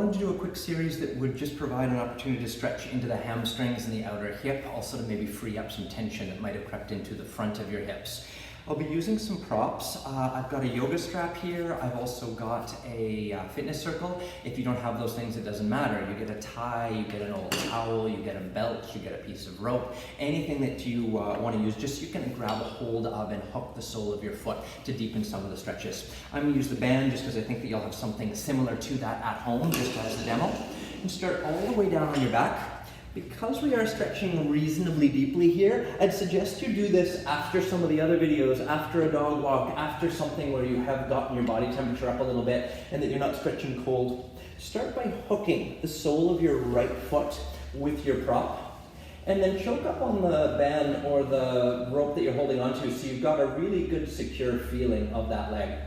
wanted to do a quick series that would just provide an opportunity to stretch into the hamstrings and the outer hip, also to maybe free up some tension that might have crept into the front of your hips. I'll be using some props. I've got a yoga strap here. I've also got a fitness circle. If you don't have those things, it doesn't matter. You get a tie, you get an old towel, you get a belt, you get a piece of rope, anything that you want to use, just you can grab a hold of and hook the sole of your foot to deepen some of the stretches. I'm going to use the band just because I think that you'll have something similar to that at home, just as the demo. And start all the way down on your back. Because we are stretching reasonably deeply here, I'd suggest you do this after some of the other videos, after a dog walk, after something where you have gotten your body temperature up a little bit and that you're not stretching cold. Start by hooking the sole of your right foot with your prop, and then choke up on the band or the rope that you're holding onto so you've got a really good secure feeling of that leg.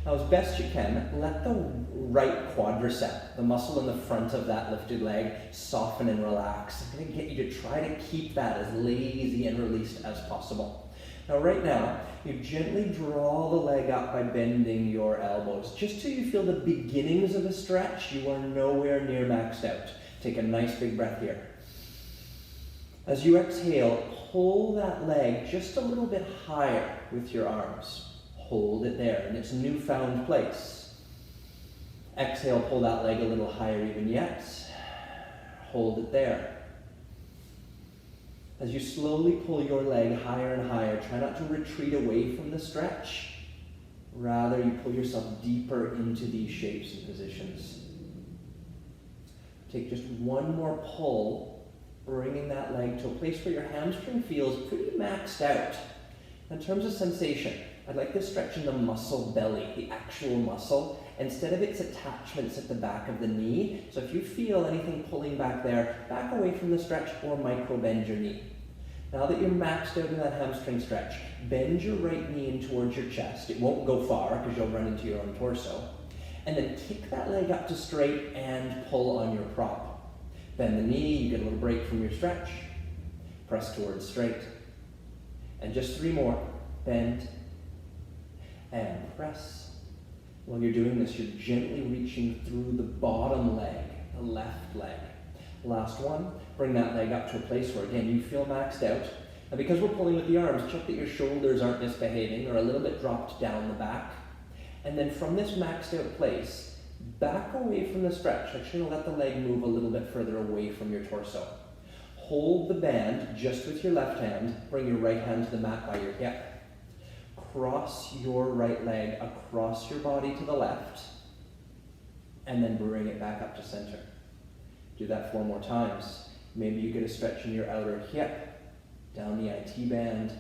Now, as best you can, let the right quadricep, the muscle in the front of that lifted leg, soften and relax. I'm going to get you to try to keep that as lazy and released as possible. Now, right now, you gently draw the leg up by bending your elbows. Just till you feel the beginnings of a stretch, you are nowhere near maxed out. Take a nice big breath here. As you exhale, pull that leg just a little bit higher with your arms. Hold it there in its newfound place. Exhale, pull that leg a little higher even yet. Hold it there. As you slowly pull your leg higher and higher, try not to retreat away from the stretch. Rather, you pull yourself deeper into these shapes and positions. Take just one more pull, bringing that leg to a place where your hamstring feels pretty maxed out. In terms of sensation, I'd like to stretch in the muscle belly, the actual muscle, instead of its attachments at the back of the knee. So if you feel anything pulling back there, back away from the stretch or micro bend your knee. Now that you're maxed out in that hamstring stretch, bend your right knee in towards your chest. It won't go far because you'll run into your own torso. And then kick that leg up to straight and pull on your prop. Bend the knee, you get a little break from your stretch. Press towards straight. And just 3 more. Bend and press. While you're doing this, you're gently reaching through the bottom leg, the left leg. Last one, bring that leg up to a place where, again, you feel maxed out. And because we're pulling with the arms, check that your shoulders aren't misbehaving or a little bit dropped down the back. And then from this maxed out place, back away from the stretch. Actually, let the leg move a little bit further away from your torso. Hold the band just with your left hand. Bring your right hand to the mat by your hip. Cross your right leg across your body to the left, and then bring it back up to center. Do that 4 more times. Maybe you get a stretch in your outer hip, down the IT band,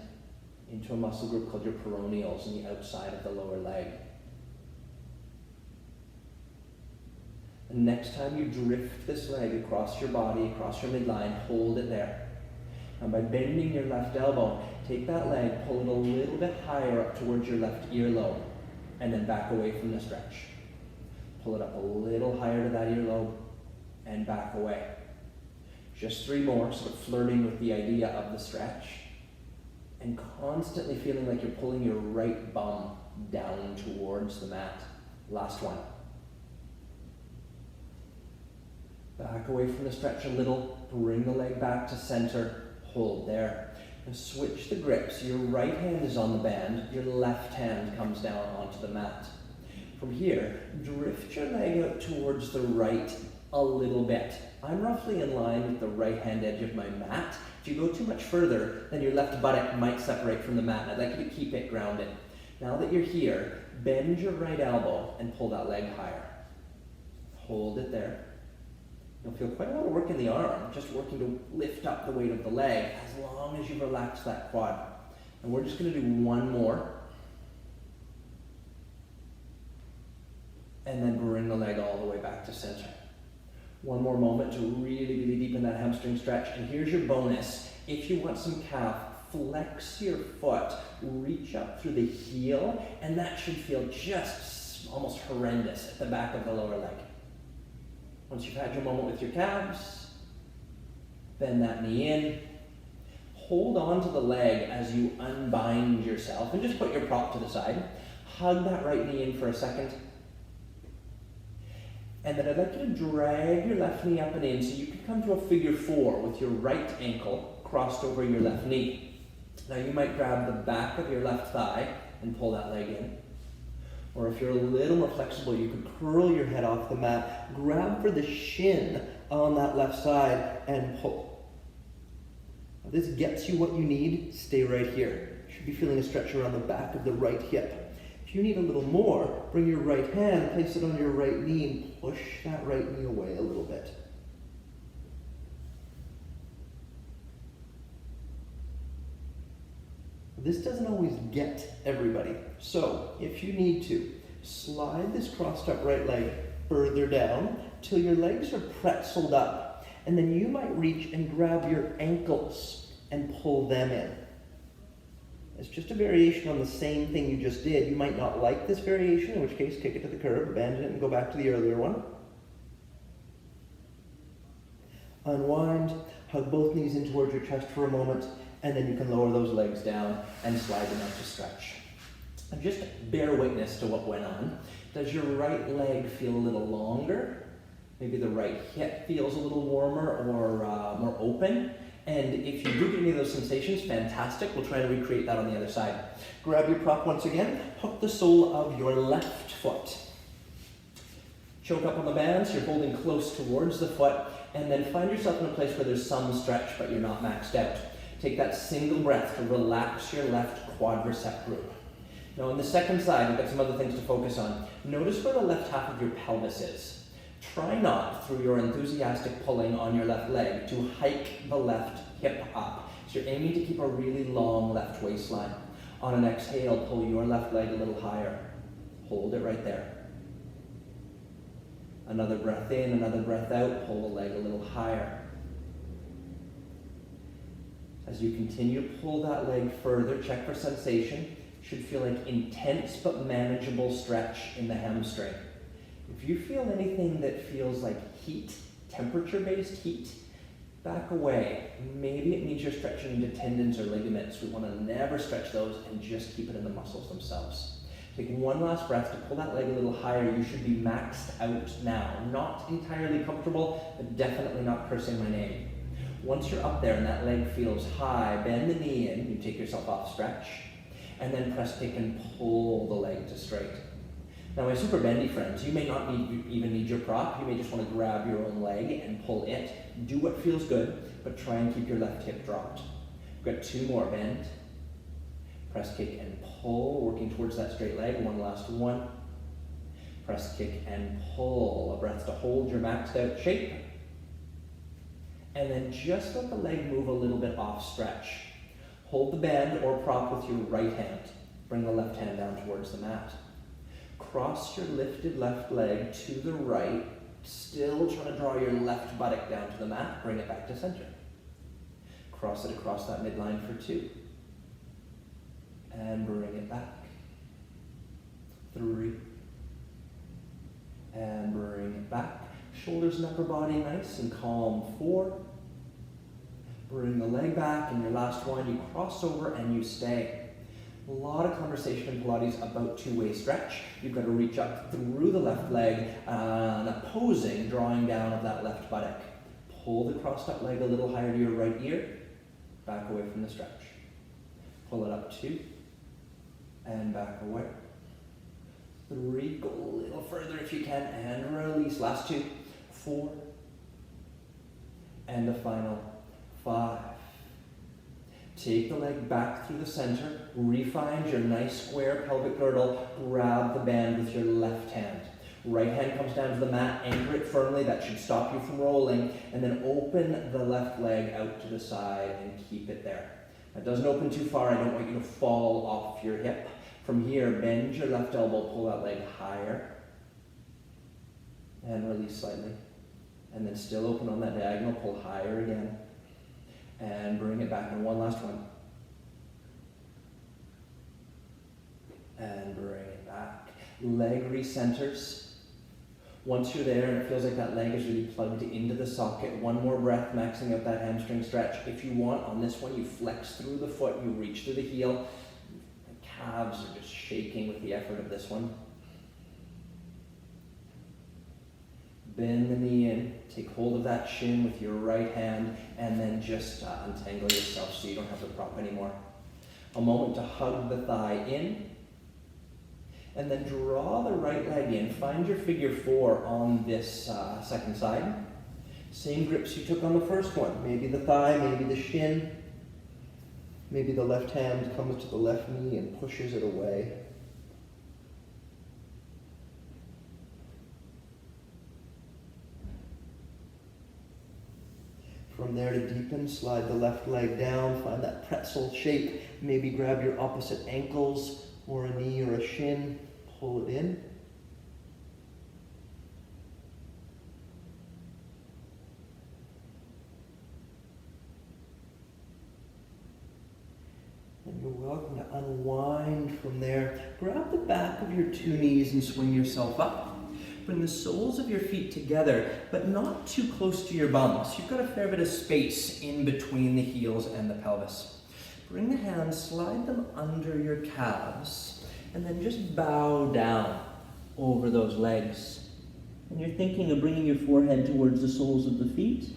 into a muscle group called your peroneals on the outside of the lower leg. And next time you drift this leg across your body, across your midline, hold it there. And by bending your left elbow, take that leg, pull it a little bit higher up towards your left earlobe, and then back away from the stretch. Pull it up a little higher to that earlobe, and back away. Just 3 more, sort of flirting with the idea of the stretch, and constantly feeling like you're pulling your right bum down towards the mat. Last one. Back away from the stretch a little, bring the leg back to center, hold there. And switch the grip. So your right hand is on the band, your left hand comes down onto the mat. From here, drift your leg out towards the right a little bit. I'm roughly in line with the right hand edge of my mat. If you go too much further, then your left buttock might separate from the mat. I'd like you to keep it grounded. Now that you're here, bend your right elbow and pull that leg higher. Hold it there. You'll feel quite a lot of work in the arm, just working to lift up the weight of the leg as long as you relax that quad. And we're just going to do 1 more. And then bring the leg all the way back to center. 1 more moment to really, really deepen that hamstring stretch. And here's your bonus. If you want some calf, flex your foot, reach up through the heel, and that should feel just almost horrendous at the back of the lower leg. Once you've had your moment with your calves, bend that knee in. Hold on to the leg as you unbind yourself and just put your prop to the side. Hug that right knee in for a second. And then I'd like you to drag your left knee up and in so you can come to a figure 4 with your right ankle crossed over your left knee. Now you might grab the back of your left thigh and pull that leg in. Or if you're a little more flexible, you could curl your head off the mat, grab for the shin on that left side and pull. Now this gets you what you need, stay right here. You should be feeling a stretch around the back of the right hip. If you need a little more, bring your right hand, place it on your right knee and push that right knee away a little bit. This doesn't always get everybody. So if you need to, slide this crossed up right leg further down till your legs are pretzeled up. And then you might reach and grab your ankles and pull them in. It's just a variation on the same thing you just did. You might not like this variation, in which case kick it to the curb, abandon it, and go back to the earlier one. Unwind, hug both knees in towards your chest for a moment, and then you can lower those legs down and slide them out to stretch. And just bear witness to what went on. Does your right leg feel a little longer? Maybe the right hip feels a little warmer or more open. And if you do get any of those sensations, fantastic. We'll try and recreate that on the other side. Grab your prop once again. Hook the sole of your left foot. Choke up on the bands. You're holding close towards the foot. And then find yourself in a place where there's some stretch, but you're not maxed out. Take that single breath to relax your left quadricep group. Now on the second side, we've got some other things to focus on. Notice where the left half of your pelvis is. Try not, through your enthusiastic pulling on your left leg, to hike the left hip up. So you're aiming to keep a really long left waistline. On an exhale, pull your left leg a little higher. Hold it right there. Another breath in, another breath out, pull the leg a little higher. As you continue to pull that leg further, check for sensation. Should feel like intense but manageable stretch in the hamstring. If you feel anything that feels like heat, temperature-based heat, back away. Maybe it means you're stretching into tendons or ligaments. We want to never stretch those and just keep it in the muscles themselves. Taking one last breath to pull that leg a little higher. You should be maxed out now. Not entirely comfortable, but definitely not cursing my name. Once you're up there and that leg feels high, bend the knee in. You take yourself off stretch. And then press kick and pull the leg to straight. Now my super bendy friends, you may not even need your prop. You may just want to grab your own leg and pull it. Do what feels good, but try and keep your left hip dropped. We've got 2 more. Bend, press kick and pull, working towards that straight leg. One last one. Press kick and pull. A breath to hold your maxed out shape. And then just let the leg move a little bit off stretch. Hold the band or prop with your right hand. Bring the left hand down towards the mat. Cross your lifted left leg to the right, still trying to draw your left buttock down to the mat. Bring it back to center. Cross it across that midline for 2. And bring it back. 3. And bring it back. Shoulders and upper body nice and calm. 4. Bring the leg back, and your last one, you cross over and you stay. A lot of conversation in Pilates about two-way stretch. You've got to reach up through the left leg and opposing, drawing down of that left buttock. Pull the crossed up leg a little higher to your right ear. Back away from the stretch. Pull it up 2 and back away. 3, go a little further if you can and release. Last 2, 4, and the final 5. Take the leg back through the center, re-find your nice square pelvic girdle, grab the band with your left hand. Right hand comes down to the mat, anchor it firmly, that should stop you from rolling, and then open the left leg out to the side and keep it there. It doesn't open too far, I don't want you to fall off your hip. From here, bend your left elbow, pull that leg higher, and release slightly. And then still open on that diagonal, pull higher again. And bring it back, and one last one. And bring it back. Leg recenters. Once you're there and it feels like that leg is really plugged into the socket, one more breath, maxing out that hamstring stretch. If you want, on this one, you flex through the foot, you reach through the heel. The calves are just shaking with the effort of this one. Bend the knee in, take hold of that shin with your right hand, and then just untangle yourself so you don't have the prop anymore. A moment to hug the thigh in, and then draw the right leg in. Find your figure 4 on this second side. Same grips you took on the first one. Maybe the thigh, maybe the shin. Maybe the left hand comes to the left knee and pushes it away. From there to deepen, slide the left leg down, find that pretzel shape. Maybe grab your opposite ankles or a knee or a shin, pull it in. And you're welcome to unwind from there. Grab the back of your 2 knees and swing yourself up. Bring the soles of your feet together, but not too close to your bums. You've got a fair bit of space in between the heels and the pelvis. Bring the hands, slide them under your calves, and then just bow down over those legs. And you're thinking of bringing your forehead towards the soles of the feet.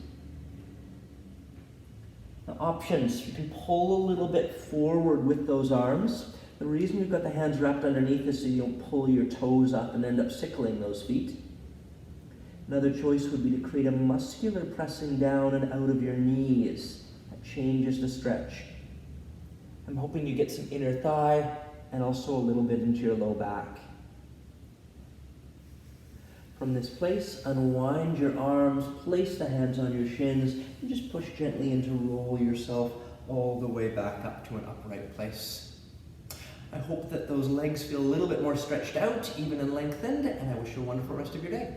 Now, options, you can pull a little bit forward with those arms. The reason we've got the hands wrapped underneath is so you don't pull your toes up and end up sickling those feet. Another choice would be to create a muscular pressing down and out of your knees. That changes the stretch. I'm hoping you get some inner thigh and also a little bit into your low back. From this place, unwind your arms, place the hands on your shins, and just push gently in to roll yourself all the way back up to an upright place. I hope that those legs feel a little bit more stretched out, even and lengthened, and I wish you a wonderful rest of your day.